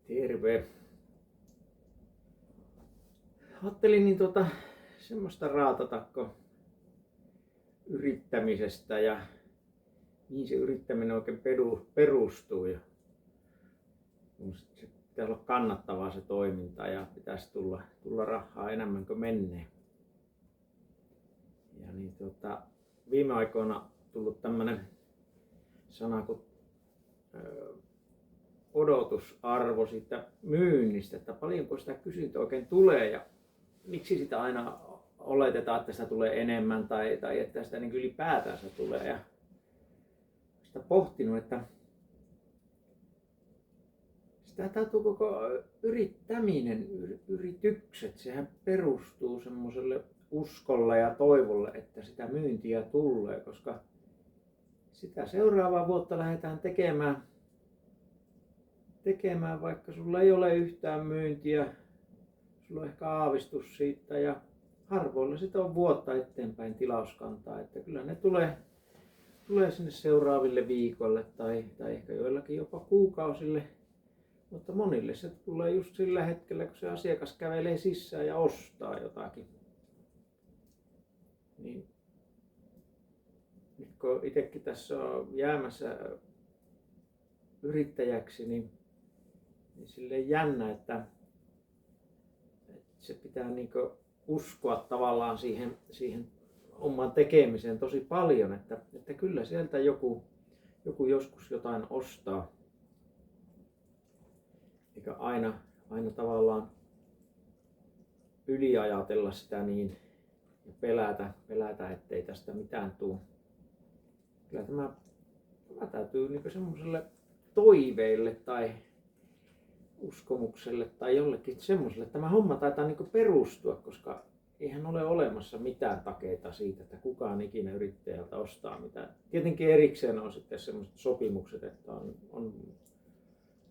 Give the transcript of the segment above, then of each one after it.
Terve. Ajattelin semmoista raatatako yrittämisestä ja mihin se yrittäminen oikein perustuu. Ja se pitäisi olla kannattavaa se toiminta ja pitäisi tulla rahaa enemmän kuin menee. Ja viime aikoina tullut tämmönen sana kuin odotusarvo siitä myynnistä, että paljonko sitä kysyntää oikein tulee ja miksi sitä aina oletetaan, että sitä tulee enemmän tai että sitä niin ylipäätään se tulee. Ja sitä pohtinut, että sitä täytyy koko yrittäminen, yritykset, sehän perustuu semmoiselle uskolle ja toivolle, että sitä myyntiä tulee, koska sitä seuraavaa vuotta lähdetään tekemään, vaikka sulla ei ole yhtään myyntiä, sulla on ehkä aavistus siitä ja harvoilla sitä on vuotta eteenpäin tilauskantaa, että kyllä ne tulee sinne seuraaville viikolle tai ehkä joillakin jopa kuukausille, mutta monille se tulee just sillä hetkellä, kun se asiakas kävelee sisään ja ostaa jotakin. Niin nyt kun itsekin tässä on jäämässä yrittäjäksi, niin silleen jännä, että se pitää uskoa tavallaan siihen omaan tekemiseen tosi paljon, että kyllä sieltä joku joskus jotain ostaa. Eikä aina tavallaan yliajatella sitä niin ja pelätä ettei tästä mitään tule. Kyllä tämä täytyy semmoiselle toiveille tai uskomukselle tai jollekin semmoiselle. Tämä homma taitaa perustua, koska eihän ole olemassa mitään takeita siitä, että kukaan ikinä yrittäjältä ostaa mitään. Tietenkin erikseen on sitten semmoiset sopimukset, että on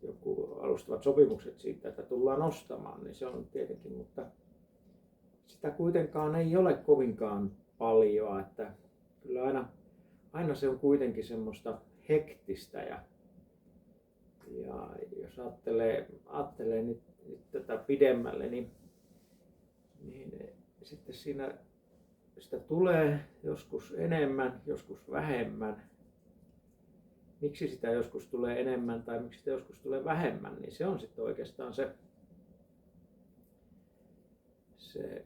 joku alustavat sopimukset siitä, että tullaan ostamaan, niin se on tietenkin, mutta sitä kuitenkaan ei ole kovinkaan paljon, että kyllä aina se on kuitenkin semmoista hektistä ja jos ajattelee nyt tätä pidemmälle, niin sitten siinä sitä tulee joskus enemmän, joskus vähemmän. Miksi sitä joskus tulee enemmän tai miksi sitä joskus tulee vähemmän, niin se on sitten oikeastaan se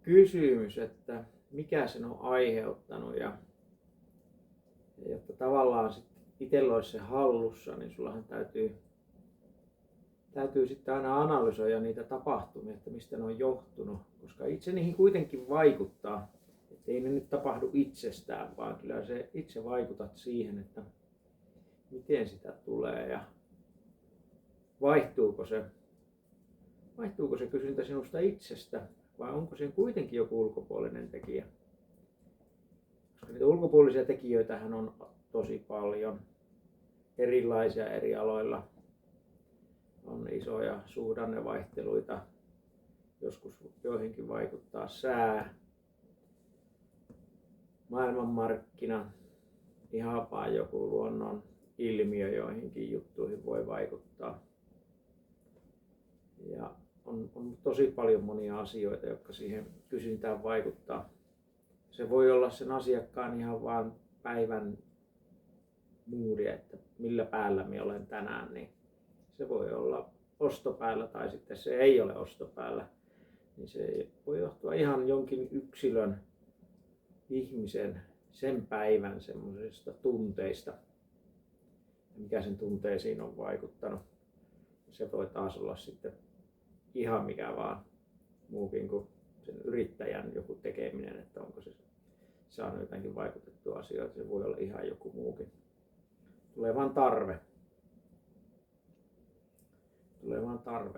kysymys, että mikä sen on aiheuttanut ja jotta tavallaan sitten itsellä olisi se hallussa, niin sullahan täytyy sitten aina analysoida niitä tapahtumia, että mistä ne on johtunut, koska itse niihin kuitenkin vaikuttaa, että ei ne nyt tapahdu itsestään, vaan kyllä se itse vaikutat siihen, että miten sitä tulee ja vaihtuuko se kysyntä sinusta itsestä vai onko se kuitenkin joku ulkopuolinen tekijä. Koska niitä ulkopuolisia tekijöitähän on tosi paljon, erilaisia eri aloilla. On isoja suhdannevaihteluita, joskus joihinkin vaikuttaa sää, maailmanmarkkina, ihan vaan joku luonnon ilmiö joihinkin juttuihin voi vaikuttaa. Ja on tosi paljon monia asioita, jotka siihen kysyntään vaikuttaa. Se voi olla sen asiakkaan ihan vaan päivän moodi, että millä päällä minä olen tänään, niin se voi olla ostopäällä tai sitten se ei ole ostopäällä. Niin se voi johtua ihan jonkin yksilön, ihmisen, sen päivän semmoisista tunteista, mikä sen tunteisiin on vaikuttanut. Se voi taas olla sitten ihan mikä vaan muukin kuin sen yrittäjän joku tekeminen, että onko se saanut jotenkin vaikutettua asioita, se voi olla ihan joku muukin. Tulee vaan tarve,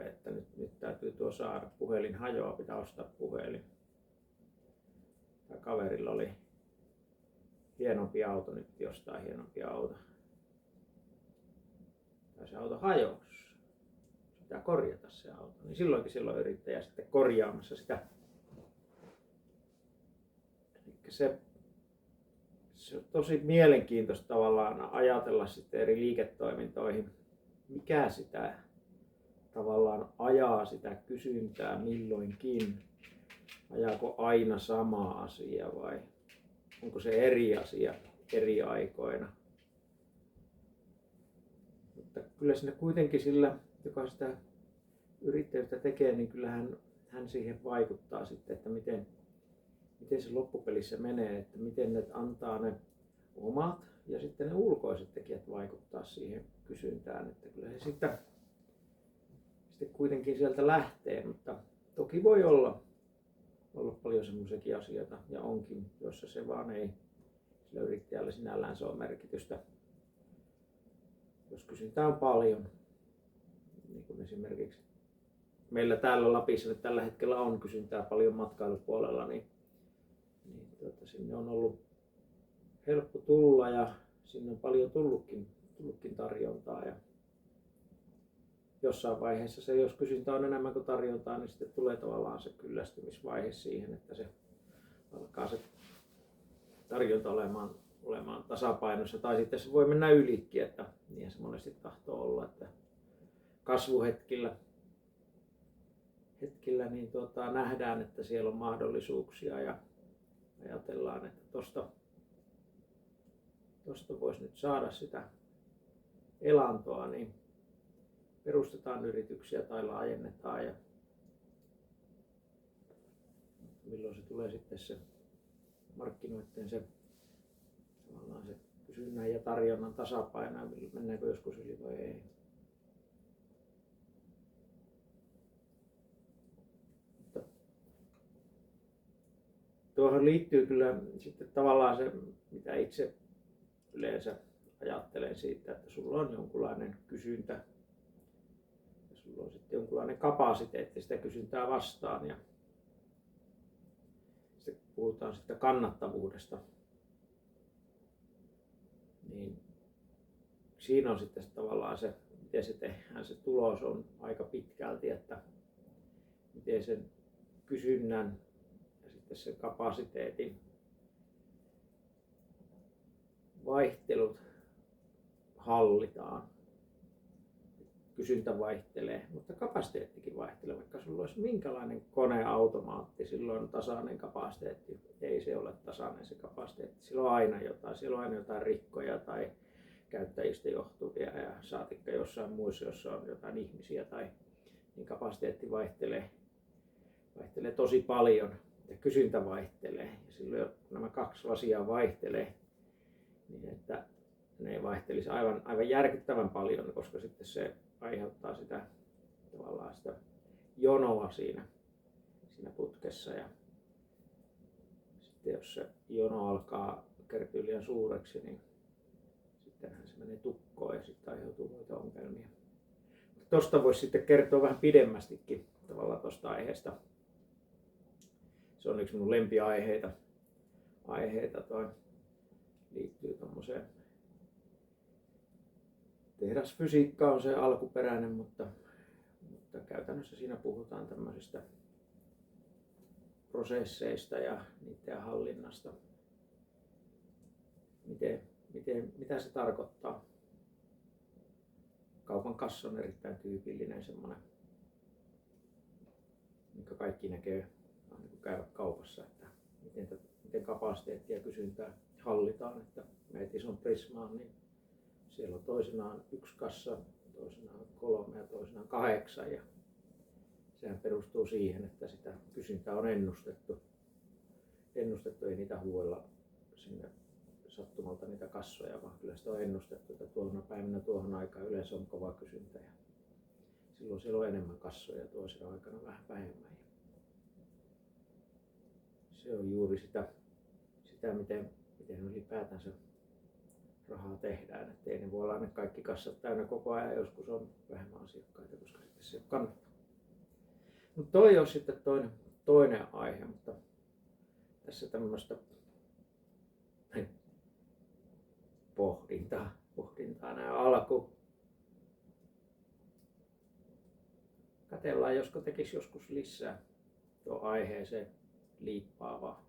että nyt täytyy tuo saada, puhelin hajoaa, pitää ostaa puhelin. Tämä kaverilla oli hienompi auto, nyt ostaa hienompi auto. Tai se auto hajosi. Pitää korjata se auto. Niin silloinkin silloin yrittäjä sitten korjaamassa sitä. Eli se on tosi mielenkiintoista tavallaan ajatella sitten eri liiketoimintoihin, mikä sitä tavallaan ajaa sitä kysyntää milloinkin. Ajaako aina sama asia vai onko se eri asia eri aikoina? Mutta kyllä siinä kuitenkin sillä, joka sitä yrittäjyyttä tekee, niin kyllähän hän siihen vaikuttaa sitten, että miten se loppupelissä menee, että miten ne antaa ne omat ja sitten ne ulkoiset tekijät vaikuttaa siihen kysyntään. Että kyllä se sitten kuitenkin sieltä lähtee, mutta toki voi olla paljon semmoisiakin asioita ja onkin, joissa se vaan ei sillä yrittäjällä sinällään se on merkitystä. Jos kysyntää on paljon, niin kuin esimerkiksi meillä täällä Lapissa tällä hetkellä on kysyntää paljon matkailupuolella, niin sinne on ollut helppo tulla ja sinne on paljon tullutkin tarjontaa. Ja jossain vaiheessa se, jos kysyntä on enemmän kuin tarjontaa, niin sitten tulee tavallaan se kyllästymisvaihe siihen, että se alkaa se tarjonta olemaan tasapainossa. Tai sitten se voi mennä ylikin, että niin se monesti tahtoo olla, että kasvuhetkillä niin nähdään, että siellä on mahdollisuuksia ja ajatellaan, että tosta voisi nyt saada sitä elantoa, niin perustetaan yrityksiä tai laajennetaan. Ja milloin se tulee sitten se markkinoiden se kysynnän ja tarjonnan tasapaino, mennäänkö joskus yli vai ei. Tuohon liittyy kyllä sitten tavallaan se, mitä itse yleensä ajattelen siitä, että sulla on jonkunlainen kysyntä ja sulla on sitten jonkunlainen kapasiteetti sitä kysyntää vastaan. Ja sitten puhutaan sitten kannattavuudesta, niin siinä on sitten tavallaan se, miten se tehdään, se tulos on aika pitkälti, että miten sen kysynnän ja sitten sen kapasiteetin vaihtelut hallitaan. Kysyntä vaihtelee, mutta kapasiteettikin vaihtelee. Vaikka sulla olisi minkälainen koneautomaatti, silloin tasainen kapasiteetti. Ei se ole tasainen se kapasiteetti. Sillä on aina jotain. Siellä on aina jotain rikkoja tai käyttäjistä johtuvia ja saatikka jossain muissa, jossa on jotain ihmisiä. Niin kapasiteetti vaihtelee tosi paljon ja kysyntä vaihtelee. Ja silloin kun nämä kaksi asiaa vaihtelee, niin että ne ei vaihtelisi aivan järkyttävän paljon, koska sitten se aiheuttaa sitä tavallaan sitä jonoa siinä putkessa. Ja sitten jos se jono alkaa kertyä liian suureksi, niin sittenhän se menee tukkoon ja sitten aiheutuu muita ongelmia. Tuosta voisi sitten kertoa vähän pidemmästikin tavallaan tuosta aiheesta. Se on yksi mun lempiaiheita. Toi liittyy tommoseen. Tehdasfysiikka on se alkuperäinen, mutta käytännössä siinä puhutaan tämmöisistä prosesseista ja niiden hallinnasta. Mitä se tarkoittaa? Kaupan kassa on erittäin tyypillinen semmoinen, minkä kaikki näkee kun käyvät kaupassa, että miten kapasiteettia ja kysyntää hallitaan. Että menet ison Prismaan, niin siellä on toisinaan 1 kassa, toisinaan 3 ja toisinaan 8. Ja sehän perustuu siihen, että sitä kysyntää on ennustettu. Ei niitä huuella sinne sattumalta niitä kassoja, vaan kyllä sitä on ennustettu, että tuohon päivänä tuohon aikaan yleensä on kova kysyntä. Ja silloin siellä on enemmän kassoja, toisena aikana vähän vähemmän. Se on juuri sitä miten ylipäätänsä rahaa tehdään. Että ei ne voi olla ne kaikki kassat täynnä koko ajan, joskus on vähemmän asiakkaita, koska sitten se kannattaa. Mutta toi on sitten toinen aihe, mutta tässä tämmöistä pohdintaa näin alku. Katsellaan, josko tekisi joskus lisää tuo aiheeseen liippaavaa